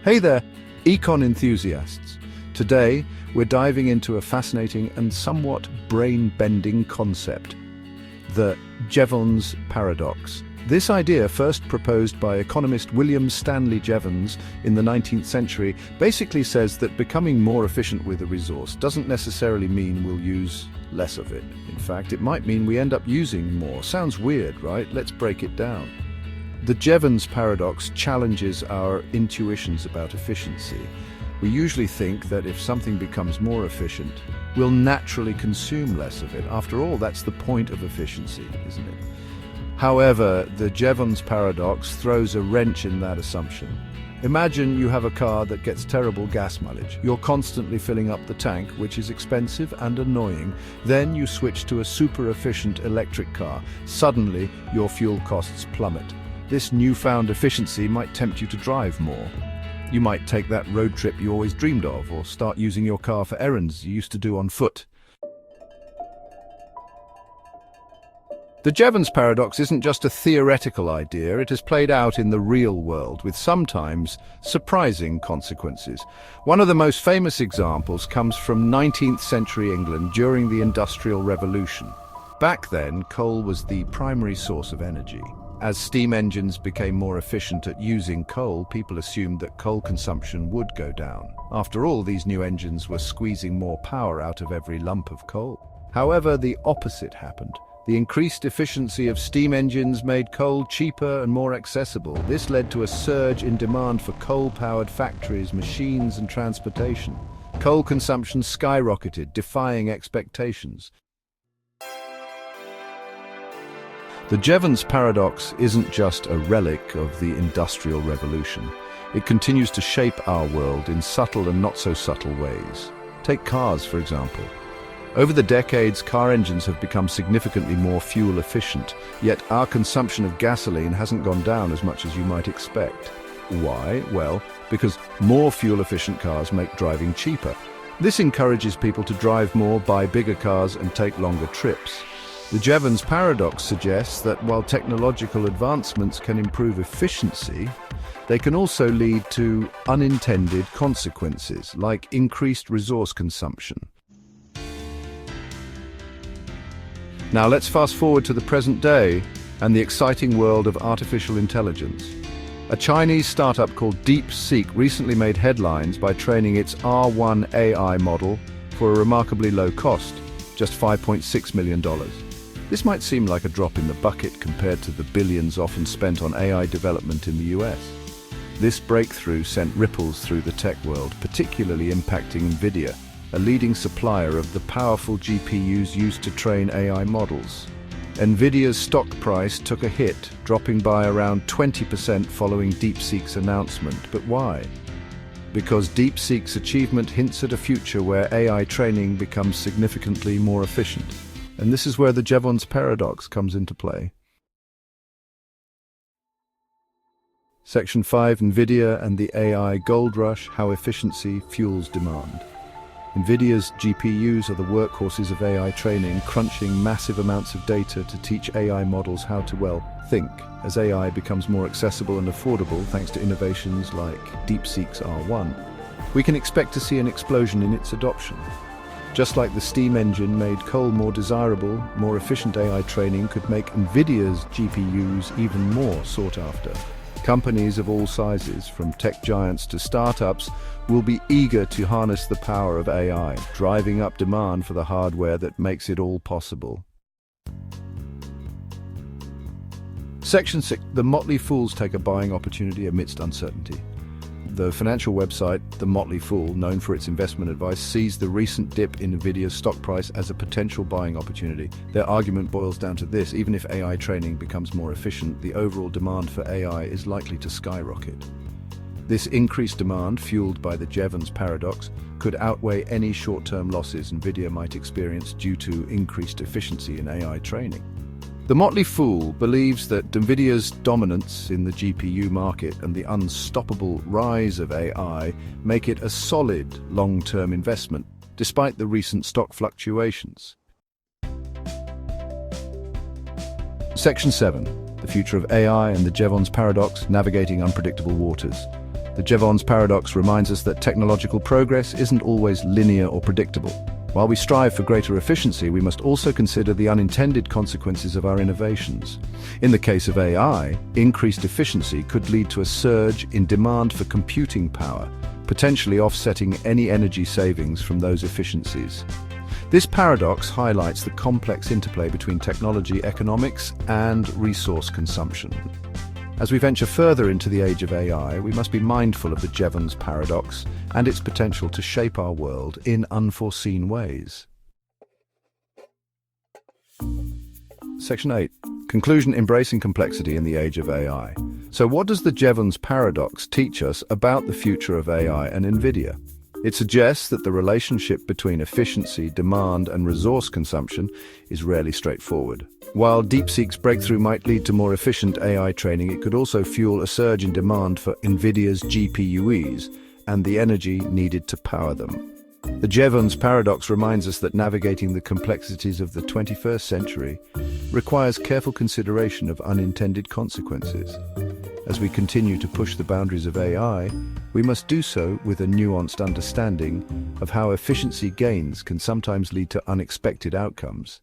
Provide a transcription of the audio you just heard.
Hey there, econ enthusiasts. Today, we're diving into a fascinating and somewhat brain-bending concept, the Jevons Paradox. This idea, first proposed by economist William Stanley Jevons in the 19th century, basically says that becoming more efficient with a resource doesn't necessarily mean we'll use less of it. In fact, it might mean we end up using more. Sounds weird, right? Let's break it down. The Jevons Paradox challenges our intuitions about efficiency. We usually think that if something becomes more efficient, we'll naturally consume less of it. After all, that's the point of efficiency, isn't it? However, the Jevons Paradox throws a wrench in that assumption. Imagine you have a car that gets terrible gas mileage. You're constantly filling up the tank, which is expensive and annoying. Then you switch to a super efficient electric car. Suddenly, your fuel costs plummet. This newfound efficiency might tempt you to drive more. You might take that road trip you always dreamed of, or start using your car for errands you used to do on foot. The Jevons Paradox isn't just a theoretical idea, it has played out in the real world, with sometimes surprising consequences. One of the most famous examples comes from 19th century England during the Industrial Revolution. Back then, coal was the primary source of energy. As steam engines became more efficient at using coal, people assumed that coal consumption would go down. After all, these new engines were squeezing more power out of every lump of coal. However, the opposite happened. The increased efficiency of steam engines made coal cheaper and more accessible. This led to a surge in demand for coal-powered factories, machines, and transportation. Coal consumption skyrocketed, defying expectations. The Jevons Paradox isn't just a relic of the Industrial Revolution. It continues to shape our world in subtle and not-so-subtle ways. Take cars, for example. Over the decades, car engines have become significantly more fuel efficient, yet our consumption of gasoline hasn't gone down as much as you might expect. Why? Well, because more fuel-efficient cars make driving cheaper. This encourages people to drive more, buy bigger cars, and take longer trips. The Jevons Paradox suggests that while technological advancements can improve efficiency, they can also lead to unintended consequences, like increased resource consumption. Now let's fast forward to the present day and the exciting world of artificial intelligence. A Chinese startup called DeepSeek recently made headlines by training its R1 AI model for a remarkably low cost, just $5.6 million. This might seem like a drop in the bucket compared to the billions often spent on AI development in the US. This breakthrough sent ripples through the tech world, particularly impacting Nvidia, a leading supplier of the powerful GPUs used to train AI models. Nvidia's stock price took a hit, dropping by around 20% following DeepSeek's announcement. But why? Because DeepSeek's achievement hints at a future where AI training becomes significantly more efficient. And this is where the Jevons Paradox comes into play. Section 5, Nvidia and the AI Gold Rush, How Efficiency Fuels Demand. Nvidia's GPUs are the workhorses of AI training, crunching massive amounts of data to teach AI models how to, think. As AI becomes more accessible and affordable thanks to innovations like DeepSeek's R1, we can expect to see an explosion in its adoption. Just like the steam engine made coal more desirable, more efficient AI training could make Nvidia's GPUs even more sought after. Companies of all sizes, from tech giants to startups, will be eager to harness the power of AI, driving up demand for the hardware that makes it all possible. Section 6. The Motley Fools take a buying opportunity amidst uncertainty. The financial website, The Motley Fool, known for its investment advice, sees the recent dip in Nvidia's stock price as a potential buying opportunity. Their argument boils down to this: even if AI training becomes more efficient, the overall demand for AI is likely to skyrocket. This increased demand, fueled by the Jevons Paradox, could outweigh any short-term losses Nvidia might experience due to increased efficiency in AI training. The Motley Fool believes that Nvidia's dominance in the GPU market and the unstoppable rise of AI make it a solid long-term investment, despite the recent stock fluctuations. Section 7. The Future of AI and the Jevons Paradox, Navigating Unpredictable Waters. The Jevons Paradox reminds us that technological progress isn't always linear or predictable. While we strive for greater efficiency, we must also consider the unintended consequences of our innovations. In the case of AI, increased efficiency could lead to a surge in demand for computing power, potentially offsetting any energy savings from those efficiencies. This paradox highlights the complex interplay between technology, economics, and resource consumption. As we venture further into the age of AI, we must be mindful of the Jevons Paradox and its potential to shape our world in unforeseen ways. Section 8. Conclusion: Embracing complexity in the age of AI. So what does the Jevons Paradox teach us about the future of AI and Nvidia? It suggests that the relationship between efficiency, demand, and resource consumption is rarely straightforward. While DeepSeek's breakthrough might lead to more efficient AI training, it could also fuel a surge in demand for Nvidia's GPUs and the energy needed to power them. The Jevons Paradox reminds us that navigating the complexities of the 21st century requires careful consideration of unintended consequences. As we continue to push the boundaries of AI, we must do so with a nuanced understanding of how efficiency gains can sometimes lead to unexpected outcomes.